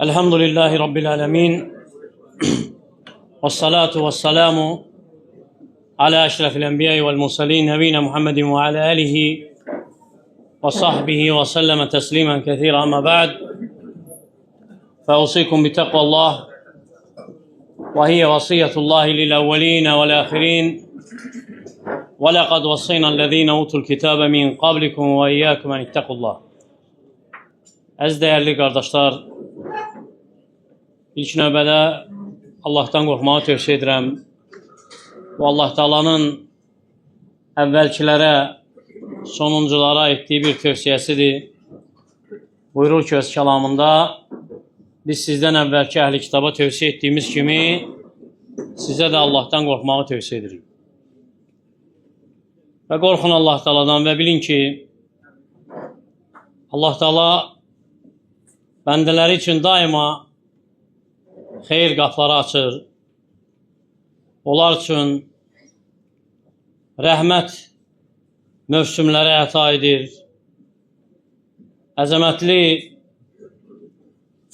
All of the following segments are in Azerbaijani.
Elhamdülillahi Rabbil alemin. Vessalatu vesselamu ala eşrefil enbiyayı vel mursalin nebine Muhammedin ve ala alihi ve sahbihi ve selleme teslimen kethira ama ba'd. Feusikum bi takvallah ve hiye vasiyyetullahi lil evveline vel ahirin. Ve lekad vassaynaellezine utul kitabe min qablikum ve iyyakum en ittakullah. Əziz dəyərli qardaşlar, ilk növbədə Allahdan qorxmağı tövsiyə edirəm. Bu Allah Taala'nın əvvəlkilərə, sonunculara etdiyi bir tövsiyəsidir. Buyurur ki, öz kəlamında, biz sizdən əvvəlki əhli kitaba tövsiyə etdiyimiz kimi, sizə də Allahdan qorxmağı tövsiyə edirik. Və qorxun Allah Taala'dan və bilin ki, Allah Taala bəndələri üçün daima xeyir qapıları açır. Onlar üçün rəhmət mövsümləri əta edir. Əzəmətli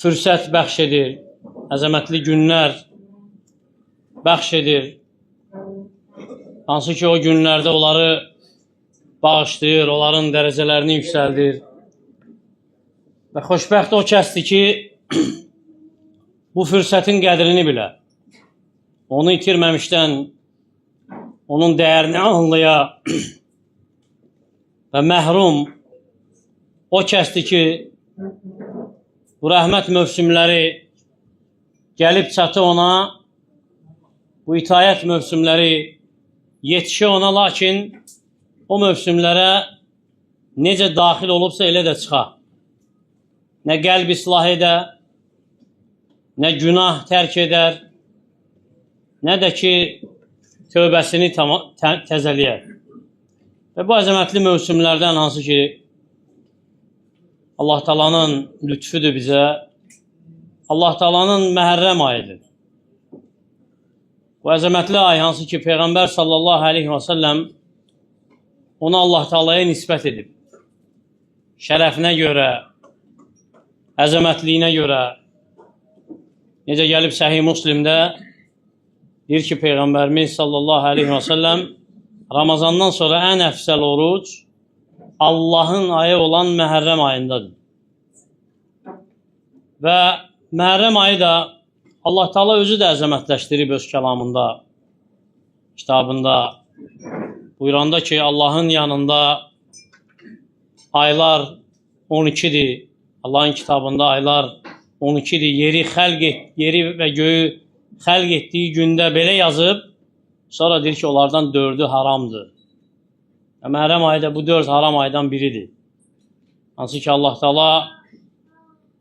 fürsət bəxş edir. Əzəmətli günlər bəxş edir. Hansı ki, o günlərdə onları bağışlayır, onların dərəcələrini yüksəldir. Və xoşbəxt o kəsdir ki, bu fürsətin qədrini bilə, onu itirməmişdən onun dəyərini anlaya və məhrum o kəsdir ki, bu rəhmət mövsümləri gəlib çatı ona, bu itayət mövsümləri yetişi ona, lakin o mövsümlərə necə daxil olubsa elə də çıxa. Nə qəlb islah edər, nə günah tərk edər, nə də ki, tövbəsini təzəliyər. Və bu əzəmətli mövsümlərdən hansı ki, Allah Taala'nın lütfüdür bizə, Allah Taala'nın məhərrəm ayıdır. Bu əzəmətli ay hansı ki, Peyğəmbər sallallahu aleyhi və səlləm onu Allah Taala'ya nisbət edib. Şərəfinə görə, əzəmətliyinə görə, necə gəlib Səhih Müslimdə, deyir ki, Peyğəmbərimiz sallallahu aleyhi və səlləm Ramazandan sonra ən əfsəl oruc Allahın ayı olan Məhərrəm ayındadır. Və Məhərrəm ayı da Allah Taala özü də əzəmətləşdirib öz kəlamında, kitabında. Buyuranda ki, Allahın yanında aylar 12'dir. Allahın kitabında aylar 12'dir. Yeri və göyü xəlq etdiyi gündə belə yazıb, sonra deyir ki, onlardan 4'ü haramdır. Məhərrəm ayı da bu 4 haram aydan biridir. Hansı ki, Allah Taala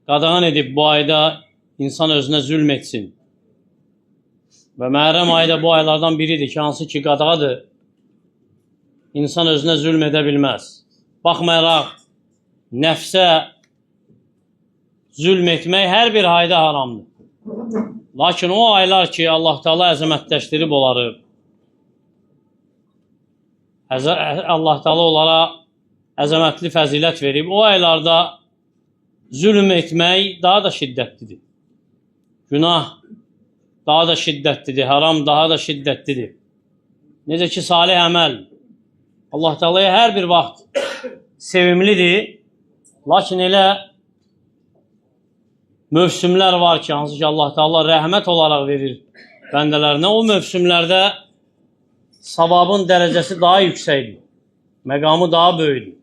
qadağan edib bu ayda insan özünə zülm etsin. Və Məhərrəm ayı da bu aylardan biridir ki, hansı ki, qadağadır. İnsan özünə zülm edə bilməz. Baxmayaraq, nəfsə zülm etmək hər bir ayda haramdır. Lakin o aylar ki, Allah Taala əzəmətləşdirib onları, Allah Taala onlara əzəmətli fəzilət verib, o aylarda zülm etmək daha da şiddətlidir. Günah daha da şiddətlidir, haram daha da şiddətlidir. Necə ki, salih əməl Allah Taala'ya hər bir vaxt sevimlidir, lakin elə mövsümlər var ki, hansı ki, Allah Taala rəhmət olaraq verir bəndələrinə. O mövsümlərdə savabın dərəcəsi daha yüksəkdir, məqamı daha böyükdür.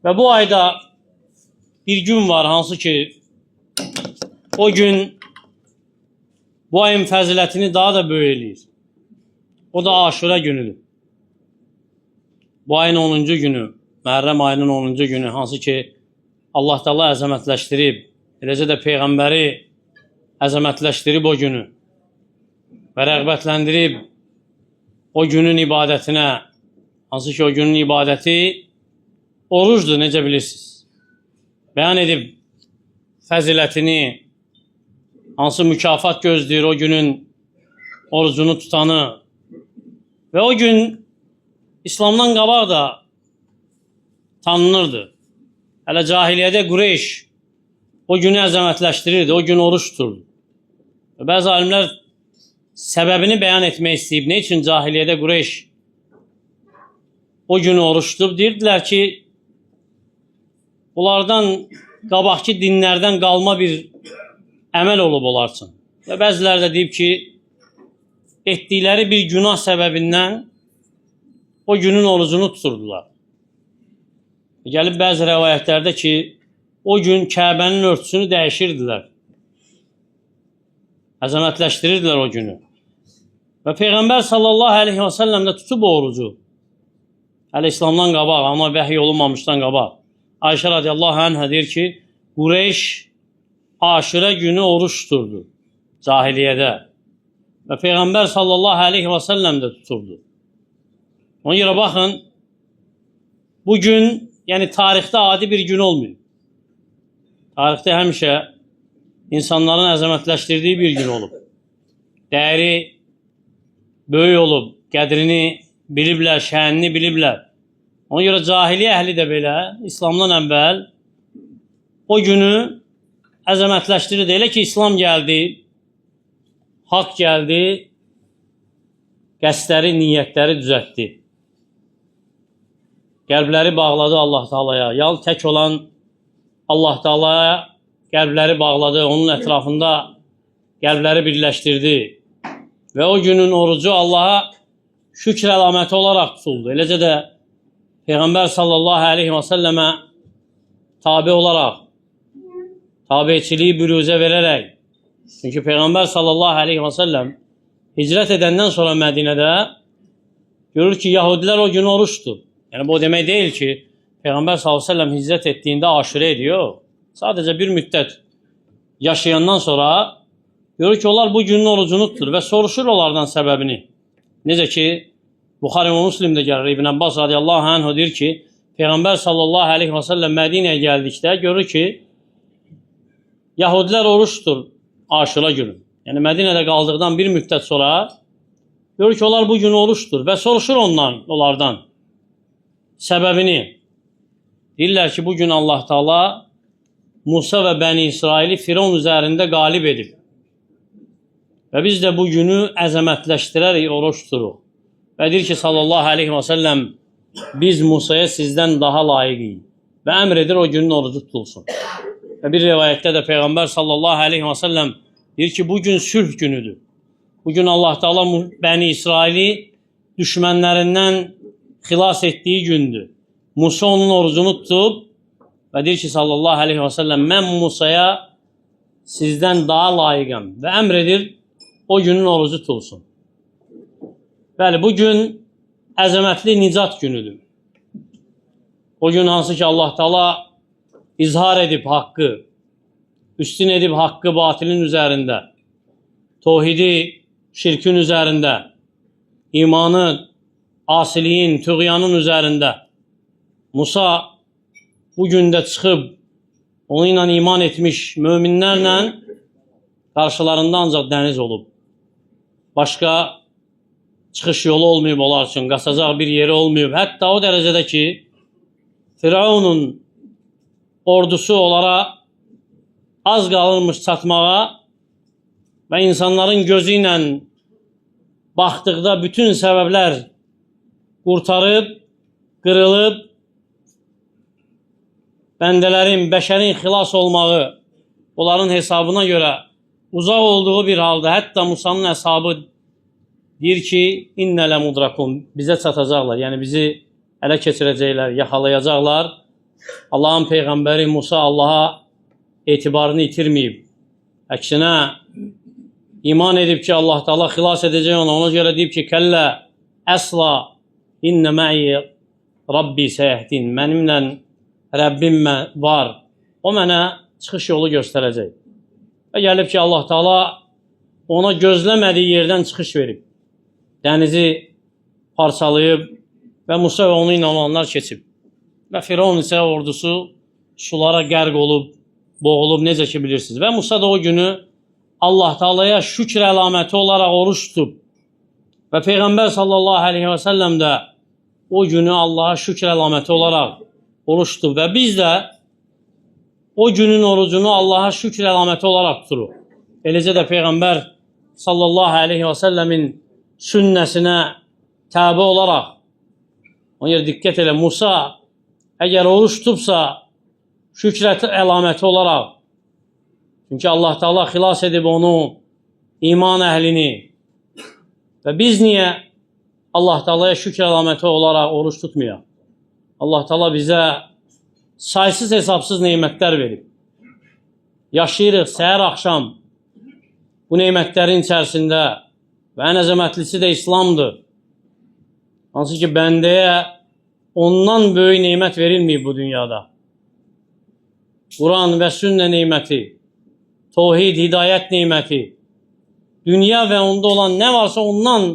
Və bu ayda bir gün var, hansı ki, o gün bu ayın fəzilətini daha da böyük eləyir. O da Aşura günüdür. Bu ayın 10-cu günü, Məhərrəm ayının 10-cu günü, hansı ki, Allah Taala əzəmətləşdirib, eləcə də Peyğəmbəri əzəmətləşdirib o günü və rəğbətləndirib o günün ibadətinə, hansı ki, o günün ibadəti orucdur, necə bilirsiniz. Bəyan edib fəzilətini, hansı mükafat gözləyir o günün orucunu tutanı və o gün İslamdan qabaq da tanınırdı. Hələ cahiliyyədə Qureyş o günü əzəmətləşdirirdi, o gün oruç tuturdu. Bəzi alimlər səbəbini bəyan etmək istəyib. Ne üçün cahiliyyədə Qureyş o günü oruç tutub? Deyirdilər ki, bunlardan qabaqki dinlərdən qalma bir əməl olub onlar üçün. Və bəziləri də deyib ki, etdikləri bir günah səbəbindən o günün orucunu tuturdular. Gəlib bəzi rəvayətlərdə ki, o gün Kəbənin örtüsünü dəyişirdilər. Əzəmətləşdirirdilər o günü. Və Peyğəmbər sallallahu aleyhi və səlləm də tutub o orucu. Hələ İslamdan qabaq, amma vəhiy olunmamışdan qabaq. Ayşə radiyallahu anhə deyir ki, Qureyş Aşurə günü oruç tuturdu cahiliyyədə. Və Peyğəmbər sallallahu aleyhi və səlləm də tuturdu. Ona görə baxın, bu gün, yəni tarixdə adi bir gün olmuyor. Tarixdə həmişə insanların əzəmətləşdirdiyi bir gün olub. Dəyəri böyük olub, qədrini biliblər, şənini biliblər. Ona görə cahiliyə əhli də belə, İslamdan əvvəl o günü əzəmətləşdirirdi. Elə ki, İslam gəldi, haqq gəldi, qəsdləri, niyyətləri düzəltdi. Qəlbləri bağladı Allah Taalaya. Yal tək olan Allah Taalaya qəlbləri bağladı, onun ətrafında qəlbləri birləşdirdi. Və o günün orucu Allaha şükr əlaməti olaraq tutuldu. Eləcə də Peyğəmbər sallallahu aleyhi və səlləmə tabi olaraq, tabiçiliyi büruzə verərək. Çünki Peyğəmbər sallallahu aleyhi və səlləm hicrət edəndən sonra Mədinədə görür ki, Yahudilər o gün oruçdur. Yəni, bu demək deyil ki, Peyğəmbər sallallahu aleyhi və səlləm hicrət etdiyində aşurə ediyor. Sadəcə bir müddət yaşayandan sonra görür ki, onlar bu günün orucunu tutur və soruşur onlardan səbəbini. Necə ki, Buxari və Müslimdə gəlir. İbn Abbas radiyallahu anh deyir ki, Peyğəmbər sallallahu aleyhi və səlləm Mədinəyə gəldikdə görür ki, Yahudilər oruç tutur Aşura günü. Yəni, Mədinədə qaldıqdan bir müddət sonra görür ki, onlar bu gün oruç tutur və soruşur onlardan səbəbini. Deyirlər ki, bu gün Allah Taala Musa və Bəni İsraili Firon üzərində qalib edib. Və biz də bu günü əzəmətləşdirərək oruç tuturuq. Və deyir ki, sallallahu aleyhi və səlləm, biz Musaya sizdən daha layiqiyik. Və əmr edir o günün orucu tutulsun. Və bir rivayətdə də Peyğəmbər sallallahu aleyhi və səlləm deyir ki, bu gün sülh günüdür. Bu gün Allah Taala Bəni İsraili düşmənlərindən xilas etdiyi gündür. Musa onun orucunu tutub və deyir ki, sallallahu aleyhi və səlləm, mən Musaya sizdən daha layiqəm və əmr edir o günün orucu tutulsun. Bəli, bu gün əzəmətli nicat günüdür. O gün hansı ki, Allah Taala izhar edib haqqı, üstün edib haqqı batilin üzərində, tohidi şirkin üzərində, imanı asiliyin, tüğyanın üzərində. Musa bu gündə çıxıb, onunla iman etmiş möminlərlə qarşılarında ancaq dəniz olub. Başqa çıxış yolu olmayıb onlar üçün, qaçacaq bir yeri olmayıb. Hətta o dərəcədə ki, Firavunun ordusu onlara az qalırmış çatmağa və insanların gözü ilə baxdıqda bütün səbəblər qurtarıb, qırılıb, bəndələrin, bəşərin xilas olmağı onların hesabına görə uzaq olduğu bir halda, hətta Musanın əshabı deyir ki, innələ mudrakun, bizə çatacaqlar, yəni bizi ələ keçirəcəklər, yaxalayacaqlar. Allahın Peyğəmbəri Musa Allaha etibarını itirməyib. Əksinə, iman edib ki, Allah Taala xilas edəcək onu. Ona görə deyib ki, kəllə, əsla, innə mə'i Rabbi səyəhdin. Mənimlə Rəbbim var. O mənə çıxış yolu göstərəcək. Və gəlib ki, Allah Taala ona gözləmədiyi yerdən çıxış verib. Dənizi parçalayıb və Musa və onu ilə olanlar keçib. Və Firavun isə ordusu sulara qərq olub, boğulub, necə ki bilirsiniz. Və Musa da o günü Allah Taalaya şükr əlaməti olaraq oruç tutub. Və Peyğəmbər sallallahu aleyhi və səlləm də o günü Allaha şükr əlaməti olaraq oruç tutub. Və biz də o günün orucunu Allaha şükür əlaməti olaraq tuturur. Eləcə də Peyğəmbər sallallahu aleyhi və səlləmin sünnəsinə təbi olaraq, ona görə diqqət elə, Musa əgər oruç tutubsa, şükrəti əlaməti olaraq, çünki Allah Teala xilas edib onu, iman əhlini və biz niyə Allah Teala'ya şükür əlaməti olaraq oruç tutmayaq? Allah Teala bizə saysız hesabsız neymətlər verib. Yaşayırıq səhər axşam bu neymətlərin içərisində və ən əzəmətlisi də İslamdır. Hansı ki, bəndəyə ondan böyük neymət verilməyib bu dünyada. Quran və sünnə neyməti, tohid, hidayət neyməti, dünya və onda olan nə varsa ondan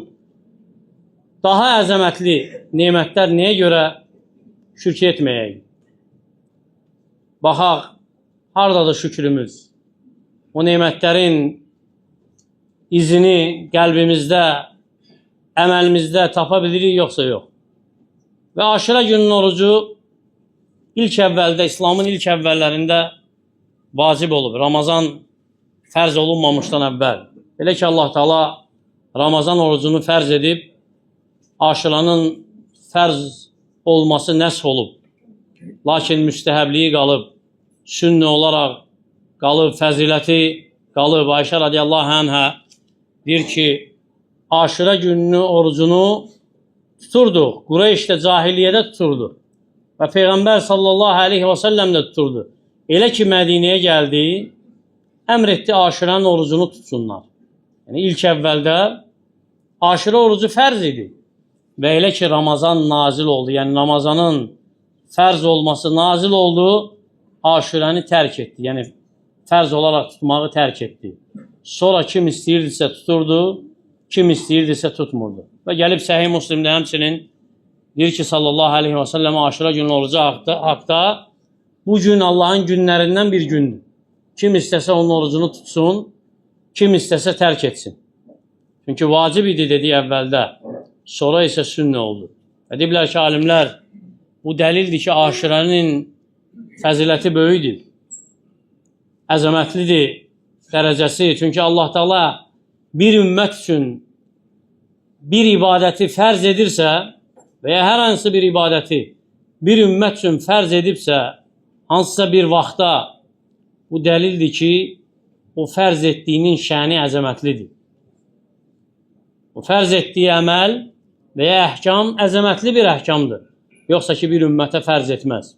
daha əzəmətli neymətlər nəyə görə şükür etməyək? Baxaq, haradadır şükrümüz? O neymətlərin izini qəlbimizdə, əməlimizdə tapa bilirik, yoxsa yox? Və aşura günün orucu ilk əvvəldə, İslamın ilk əvvəllərində vacib olub. Ramazan fərz olunmamışdan əvvəl. Elə ki, Allah Teala Ramazan orucunu fərz edib, aşuranın fərz olması nəsx olub. Lakin müstəhəbliyi qalıb, sünnə olaraq qalıb, fəziləti qalıb. Ayşə radiyallahu anhə deyir ki, aşura gününü orucunu tuturduq. Qureyşdə, cahiliyyədə tuturdu. Və Peyğəmbər sallallahu aleyhi və səlləm də tuturdu. Elə ki, Mədinəyə gəldi, əmr etdi aşuranın orucunu tutsunlar. Yəni, ilk əvvəldə aşura orucu fərz idi. Və elə ki, Ramazan nazil oldu, yəni Ramazanın fərz olması nazil oldu, aşurəni tərk etdi. Yəni, fərz olaraq tutmağı tərk etdi. Sonra kim istəyirdisə tuturdu, kim istəyirdisə tutmurdu. Və gəlib Səhih Müslimdə həmçinin deyir ki, sallallahu aleyhi və səlləm aşura günü orucu haqda bu gün Allahın günlərindən bir gündür. Kim istəsə onun orucunu tutsun, kim istəsə tərk etsin. Çünki vacib idi dediyi əvvəldə, sonra isə sünnə oldu. Və deyiblər ki, alimlər, bu dəlildir ki, aşuranın fəziləti böyüdür, əzəmətlidir dərəcəsi. Çünki Allah Teala bir ümmət üçün bir ibadəti fərz edirsə və ya hər hansı bir ibadəti bir ümmət üçün fərz edibsə, hansısa bir vaxtda bu dəlildir ki, o fərz etdiyinin şəni əzəmətlidir. O fərz etdiyi əməl və ya əhkam əzəmətli bir əhkamdır. Yoxsa ki, bir ümmətə fərz etməz.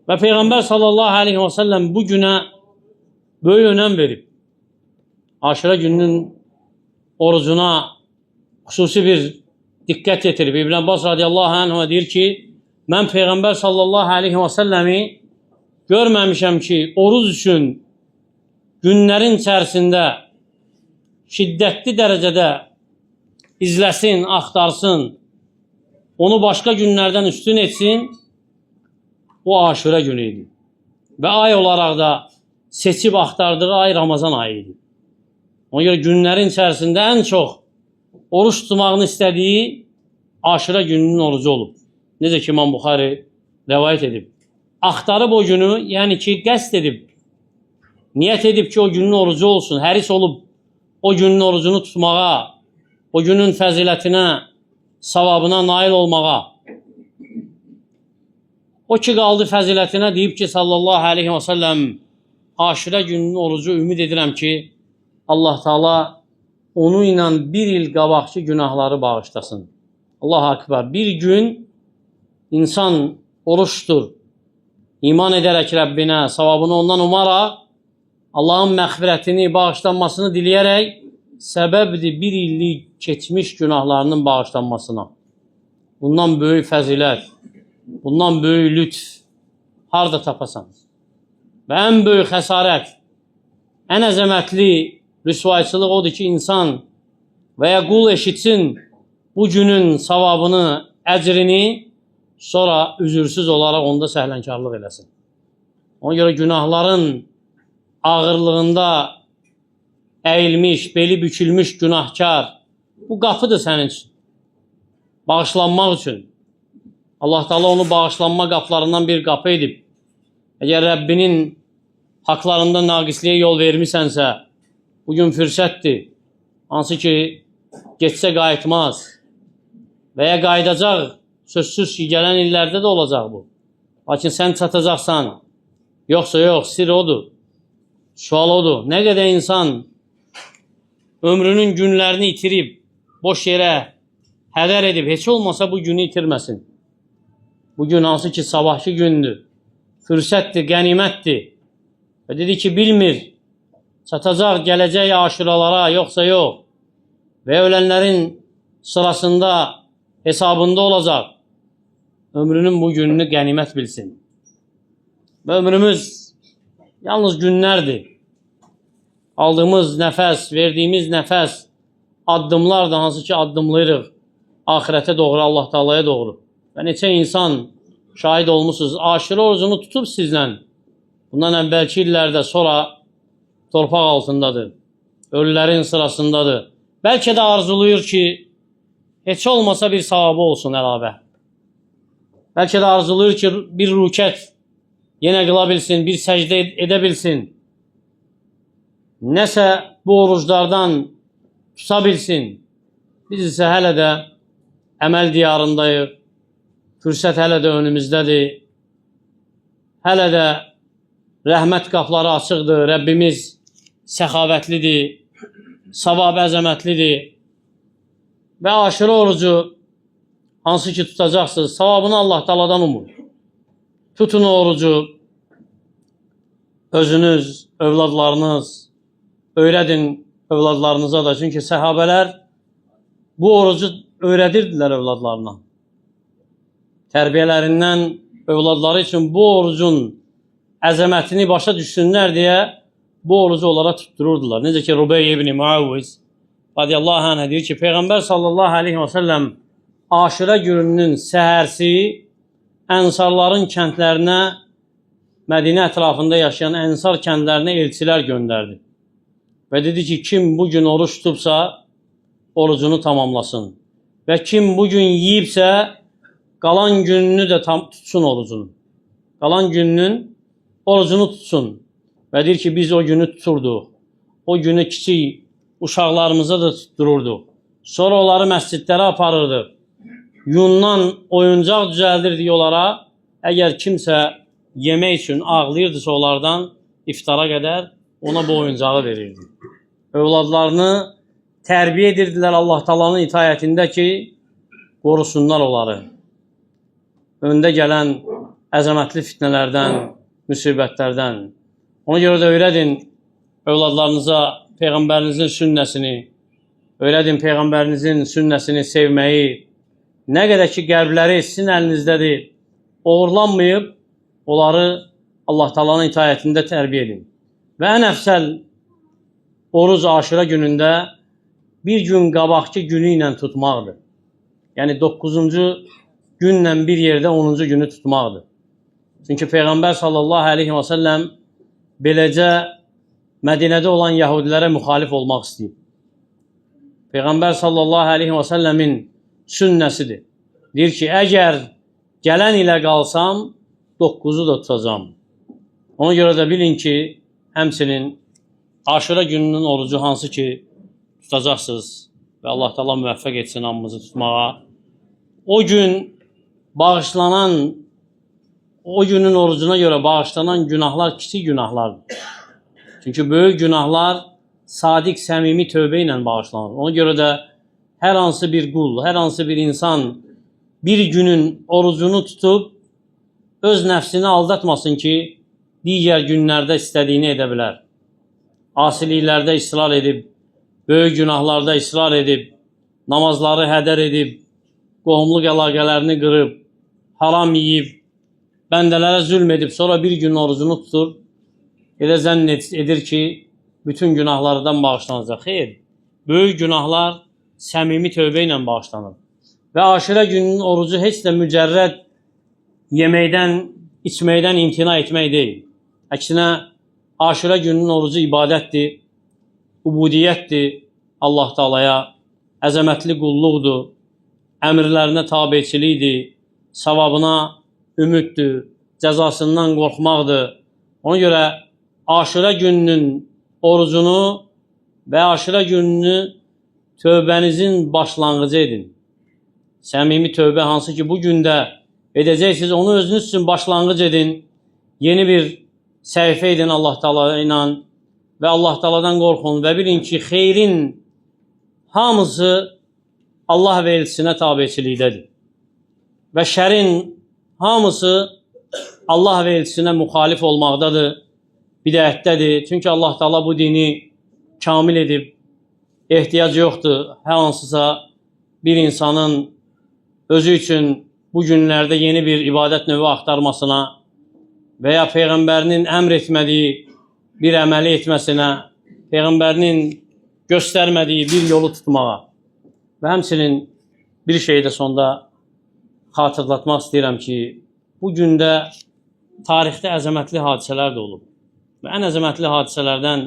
Və Peyğəmbər sallallahu aleyhi və səlləm bu günə böyük önəm verib. Aşura gününün orucuna xüsusi bir diqqət yetirib. İbn Abbas radiyallahu anh deyir ki, mən Peyğəmbər sallallahu aleyhi və səlləmi görməmişəm ki, oruz üçün günlərin içərisində şiddətli dərəcədə izləsin, axtarsın, onu başqa günlərdən üstün etsin, o aşura günü idi. Və ay olaraq da seçib axtardığı ay Ramazan ayı idi. Ona görə günlərin içərisində ən çox oruç tutmağını istədiyi aşura gününün orucu olub. Necə ki, İmam Buxari rəvayət edib. Axtarıb o günü, yəni ki, qəsd edib, niyyət edib ki, o günün orucu olsun, həris olub o günün orucunu tutmağa, o günün fəzilətinə, savabına nail olmağa. O ki, qaldı fəzilətinə, deyib ki, sallallahu aleyhi və səlləm, aşura gününün orucu ümid edirəm ki, Allah Teala onu ilə bir il qabaqçı günahları bağışlasın. Allah akbar. Bir gün insan oruçdur. İman edərək Rəbbinə, savabını ondan umaraq, Allahın məğfirətini, bağışlanmasını diləyərək, səbəbdir bir illik keçmiş günahlarının bağışlanmasına. Bundan böyük fəzilət, bundan böyük lütf harada tapasan? Və ən böyük xəsarət, ən əzəmətli rüsvayçılıq odur ki, insan və ya qul eşitsin bu günün savabını, əcrini, sonra üzürsüz olaraq onda səhlənkarlıq eləsin. Ona görə günahların ağırlığında əyilmiş, beli bükülmüş günahkar, bu qapıdır sənin üçün. Bağışlanmaq üçün. Allah Teala onu bağışlanma qapılarından bir qapı edib. Əgər Rəbbinin haqlarında naqisliyə yol vermisənsə, bugün fürsətdir. Hansı ki, geçsə qayıtmaz və ya qayıdacaq, sözsüz ki, gələn illərdə də olacaq bu. Lakin sən çatacaqsan, yoxsa yox, sir odur, sual odur. Nə qədər insan ömrünün günlərini itirib, boş yerə hədər edib, heç olmasa bu günü itirməsin. Bugün hansı ki, sabahki gündür, fürsətdir, qənimətdir. Və dedi ki, bilmir, çatacaq, gələcək aşuralara, yoxsa yox. Və ölənlərin sırasında, hesabında olacaq. Ömrünün bu gününü qənimət bilsin. Və ömrümüz yalnız günlərdir. Aldığımız nəfəs, verdiyimiz nəfəs, addımlar da hansı ki, addımlayırıq ahirətə doğru, Allah Taala'ya doğru. Və neçə insan şahid olmuşsunuz, aşırı orucunu tutub sizlə. Bundan əvvəlki illərdə sonra torpaq altındadır, ölülərin sırasındadır. Bəlkə də arzulayır ki, heç olmasa bir savabı olsun əlavə. Bəlkə də arzulayır ki, bir rükət yenə qıla bilsin, bir səcdə edə bilsin. Nəsə bu oruclardan tuta bilsin. Biz isə hələ də əməl diyarındayıq. Fürsət hələ də önümüzdədir. Hələ də rəhmət qapları açıqdır. Rəbbimiz səxavətlidir, savab əzəmətlidir. Və aşırı orucu hansı ki tutacaqsınız, savabını Allah Taala'dan umur. Tutun orucu, özünüz, övladlarınız, öyrədin övladlarınıza da. Çünki səhabələr bu orucu öyrədirdilər övladlarına. Tərbiyələrindən övladları üçün bu orucun əzəmətini başa düşsünlər deyə bu orucu onlara tuttururdular. Necə ki, Rubey ibn Muavviz radiyallahu anh deyir ki, Peyğəmbər sallallahu aleyhi və səlləm aşırə gününün səhərsi ənsarların kəndlərinə, Mədinə ətrafında yaşayan ənsar kəndlərinə elçilər göndərdi. Və dedi ki, kim bugün oruç tutubsa, orucunu tamamlasın. Və kim bugün yiyibsə, qalan gününü də tutsun orucunu. Qalan gününün orucunu tutsun. Və deyir ki, biz o günü tuturduq. O günü kiçik uşaqlarımıza da tuttururduq. Sonra onları məscidlərə aparırdıq. Yundan oyuncaq düzəldirdik onlara. Əgər kimsə yemək üçün ağlayırdısa onlardan iftara qədər ona bu oyuncağı verirdi. Övladlarını tərbiyə edirdilər Allah Taala'nın itayətində ki, qorusunlar onları. Öndə gələn əzəmətli fitnələrdən, müsibətlərdən. Ona görə də öyrədin övladlarınıza Peyğəmbərinizin sünnəsini, öyrədin Peyğəmbərinizin sünnəsini sevməyi. Nə qədər ki, qəlbləri sizin əlinizdədir, uğurlanmayıb, onları Allah Taala'nın itayətində tərbiyə edin. Və ən əfsəl oruc aşırı günündə bir gün qabaqki günü ilə tutmaqdır. Yəni 9-cu günlə bir yerdə 10-cu günü tutmaqdır. Çünki Peyğəmbər sallallahu aleyhi və səlləm beləcə Mədinədə olan Yahudilərə müxalif olmaq istəyib. Peyğəmbər sallallahu aleyhi və səlləmin sünnəsidir. Deyir ki, əgər gələn ilə qalsam, 9-u da tutacam. Ona görə də bilin ki, həmçinin aşırı gününün orucu hansı ki tutacaqsınız və Allah Taala müvəffəq etsin hamımızı tutmağa. O gün bağışlanan, o günün orucuna görə bağışlanan günahlar kiçik günahlardır. Çünki böyük günahlar sadiq, səmimi tövbə ilə bağışlanır. Ona görə də hər hansı bir qul, hər hansı bir insan bir günün orucunu tutub öz nəfsini aldatmasın ki, digər günlərdə istədiyini edə bilər. Asiliklərdə israr edib, böyük günahlarda israr edib, namazları hədər edib, qohumluq əlaqələrini qırıb, haram yiyib, bəndələrə zülm edib, sonra bir gün orucunu tutur, elə zənn edir ki, bütün günahlardan bağışlanacaq. Xeyr, böyük günahlar səmimi tövbə ilə bağışlanır. Və aşırı günün orucu heç də mücərrəd yeməkdən, içməkdən imtina etmək deyil. Əksinə, aşırı günün orucu ibadətdir, ubudiyyətdir Allah Taala'ya, əzəmətli qulluqdur, əmrlərinə tabiçilikdir, savabına ümiddir, cəzasından qorxmaqdır. Ona görə Aşura gününün orucunu və aşura gününü tövbənizin başlanğıcı edin. Səmimi tövbə hansı ki bu gündə edəcəksiniz, onu özünüz üçün başlanğıc edin. Yeni bir səhifə edin Allah Taala ilə və Allah Taaladan qorxun və bilin ki, xeyrin hamısı Allah və elçisinə tabeçilikdədir. Və şərin hamısı Allah və elçisinə müxalif olmaqdadır, bidətdədir. Çünki Allah Taala bu dini kamil edib, ehtiyac yoxdur hər hansısa bir insanın özü üçün bu günlərdə yeni bir ibadət növü axtarmasına və ya Peyğəmbərinin əmr etmədiyi bir əməli etməsinə, Peyğəmbərinin göstərmədiyi bir yolu tutmağa. Və həmçinin bir şeyi də sonda xatırlatmaq istəyirəm ki, bu gündə tarixdə əzəmətli hadisələr də olub. Və ən əzəmətli hadisələrdən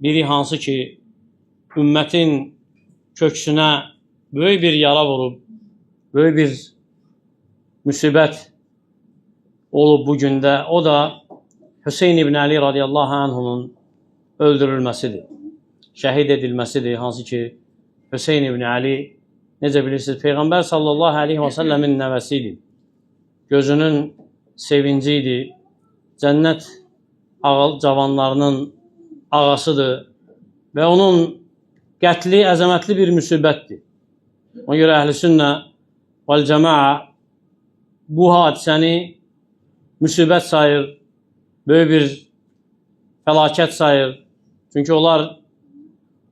biri hansı ki, ümmətin köksünə böyük bir yara vurub, böyük bir müsibət olub bu gündə. O da Hüseyn ibn Ali radiyallahu anhunun öldürülməsidir, şəhid edilməsidir. Hansı ki, Hüseyn ibn Ali, necə bilirsiniz, Peyğəmbər sallallahu aleyhi və səlləmin nəvəsi idi. Gözünün sevinci idi. Cənnət cavanlarının ağasıdır və onun qətli əzəmətli bir müsibətdir. Ona görə əhl-i sünnə vəl cəmaə bu hadisəni müsibət sayır, böyük bir fəlakət sayır. Çünki onlar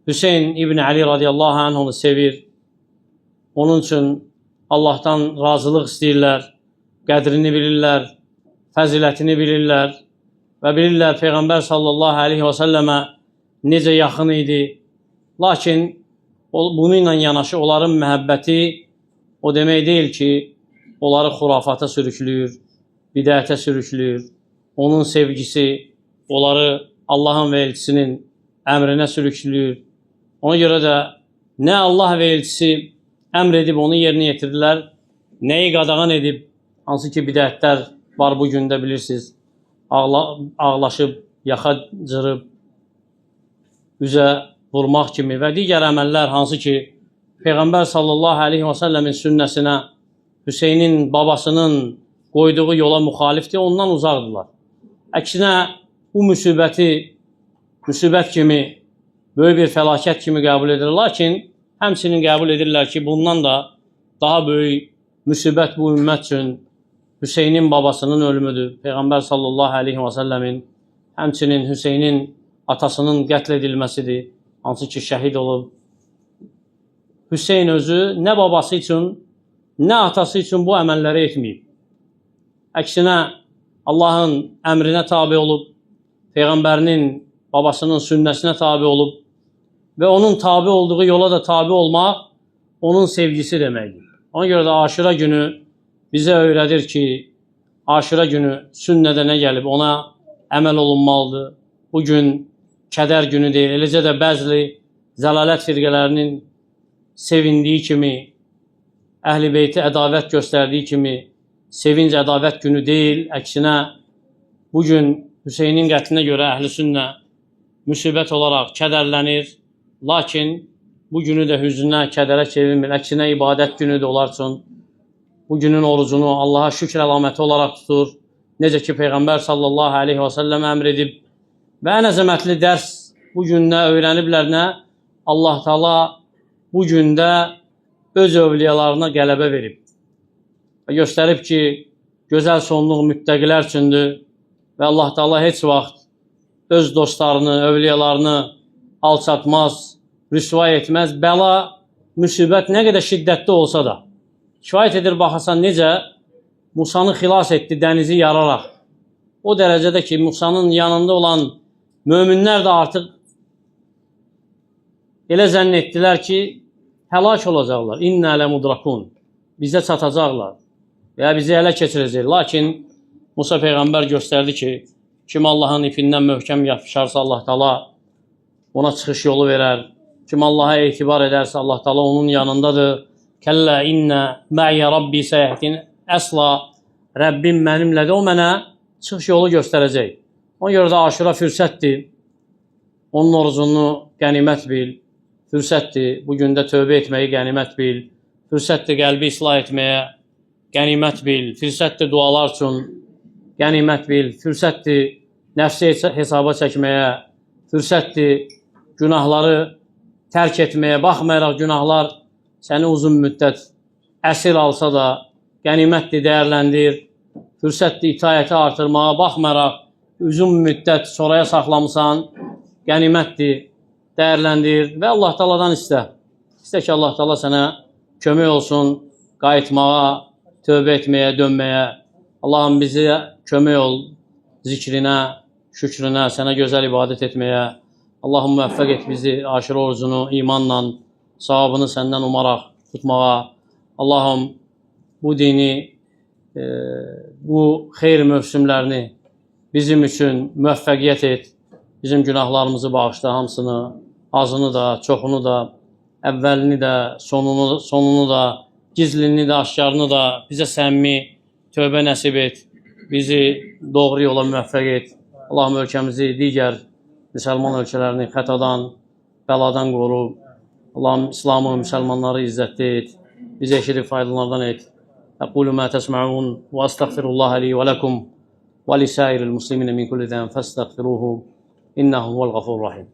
Hüseyn ibn Ali radiyallahu anhunu sevir. Onun üçün Allahdan razılıq istəyirlər, qədrini bilirlər, fəzilətini bilirlər və bilirlər Peyğəmbər sallallahu aleyhi və səlləmə necə yaxın idi. Lakin bununla yanaşı onların məhəbbəti o demək deyil ki, onları xurafata sürüklüyür, bidətə sürüklüyür. Onun sevgisi onları Allahın və elçisinin əmrinə sürüklüyür. Ona görə də nə Allah və elçisi əmr edib onu yerinə yetirirlər, nəyi qadağan edib, hansı ki bidətlər var bu gündə bilirsiniz, ağlaşıb, yaxa cırıb, üzə vurmaq kimi və digər əməllər hansı ki Peyğəmbər sallallahu aleyhi və səlləmin sünnəsinə, Hüseynin babasının qoyduğu yola müxalifdir, ondan uzaqdırlar. Əksinə bu müsibət kimi, böyük bir fəlakət kimi qəbul edir. Lakin həmçinin qəbul edirlər ki, bundan da daha böyük müsibət bu ümmət üçün Hüseynin babasının ölümüdür. Peyğəmbər sallallahu aleyhi və səlləmin, həmçinin Hüseynin atasının qətl edilməsidir, hansı ki şəhid olub. Hüseyn özü nə babası üçün, nə atası üçün bu əməlləri etməyib. Əksinə Allahın əmrinə tabi olub, Peyğəmbərinin babasının sünnəsinə tabi olub və onun tabi olduğu yola da tabi olmaq onun sevgisi deməkdir. Ona görə də Aşura günü bizə öyrədir ki, Aşura günü sünnədə nə gəlib ona əməl olunmalıdır. Bu gün kədər günü deyil, eləcə də bəzi zəlalət firqələrinin sevindiyi kimi, Əhl-i Beyti ədavət göstərdiyi kimi sevinc ədavət günü deyil. Əksinə bugün Hüseynin qətlinə görə Əhl-i Sünnə müsibət olaraq kədərlənir. Lakin bu günü də hüznə, kədərə çevirmir. Əksinə ibadət günüdür onlar üçün. Bu günün orucunu Allaha şükr əlaməti olaraq tutur. Necə ki Peyğəmbər sallallahu aleyhi və səlləm əmr edib. Və ən əzəmətli dərs bu gündə öyrəniblər nə? Allah Taala bu gündə öz övliyalarına qələbə verib. Və göstərib ki, gözəl sonluq müttəqilər üçündür və Allah Taala heç vaxt öz dostlarını, övliyalarını alçatmaz, rüsvay etməz. Bəla, müsibət nə qədər şiddətli olsa da. Kifayət edir baxasan necə Musanı xilas etdi dənizi yararaq. O dərəcədə ki, Musanın yanında olan möminlər də artıq elə zənn etdilər ki, həlak olacaqlar. İnnə ləmudrakun. Bizə çatacaqlar və ya bizi ələ keçirəcək. Lakin Musa Peyğəmbər göstərdi ki, kim Allahın ipindən möhkəm yapışarsa Allah Taala ona çıxış yolu verər. Kim Allaha etibar edərsə Allah Taala onun yanındadır. Kəllə innə mə'yə Rabbi səyəhdin. Əsla Rəbbim mənimlədir, o mənə çıxış yolu göstərəcək. Ona görə də Aşura fürsətdir. Onun orucunu qənimət bil. Fürsətdir. Bu gündə tövbə etməyi qənimət bil. Fürsətdir qəlbi islah etməyə qənimət bil. Fürsətdir dualar üçün qənimət bil. Fürsətdir nəfsi hesaba çəkməyə. Fürsətdir günahları tərk etməyə. Baxmayaraq günahlar səni uzun müddət əsir alsa da qənimətdir, dəyərləndir. Fürsətdir itayəti artırmağa. Baxmayaraq uzun müddət sonraya saxlamısan, qənimətdir, dəyərləndir və Allah Taala'dan istə. İstə ki, Allah Taala sənə kömək olsun qayıtmağa, tövbə etməyə, dönməyə. Allahım bizi kömək ol zikrinə, şükrünə, sənə gözəl ibadət etməyə. Allahım müvəffəq et bizi Aşura orucunu imanla, savabını səndən umaraq tutmağa. Allahım bu dini, bu xeyr mövsümlərini bizim üçün müvəffəqiyyət et. Bizim günahlarımızı bağışla hamısını, azını da, çoxunu da, əvvəlini də, sonunu da, gizlini də, aşkarını da bizə səmimi tövbə nəsib et. Bizi doğru yola müvəffəq et. Allahım ölkəmizi, digər müsəlman ölkələrini xətadan, bəladan qoru. Allahım İslamı, müsəlmanları izzətli et. Bizi eşidib faydalardan et. Əqulu mə təsmə'un və əstəğfirullaha li və ləkum və lisəiril muslimin min kulli zəm fəstəğfiruhu. İnnehu huvel gafurur rahim.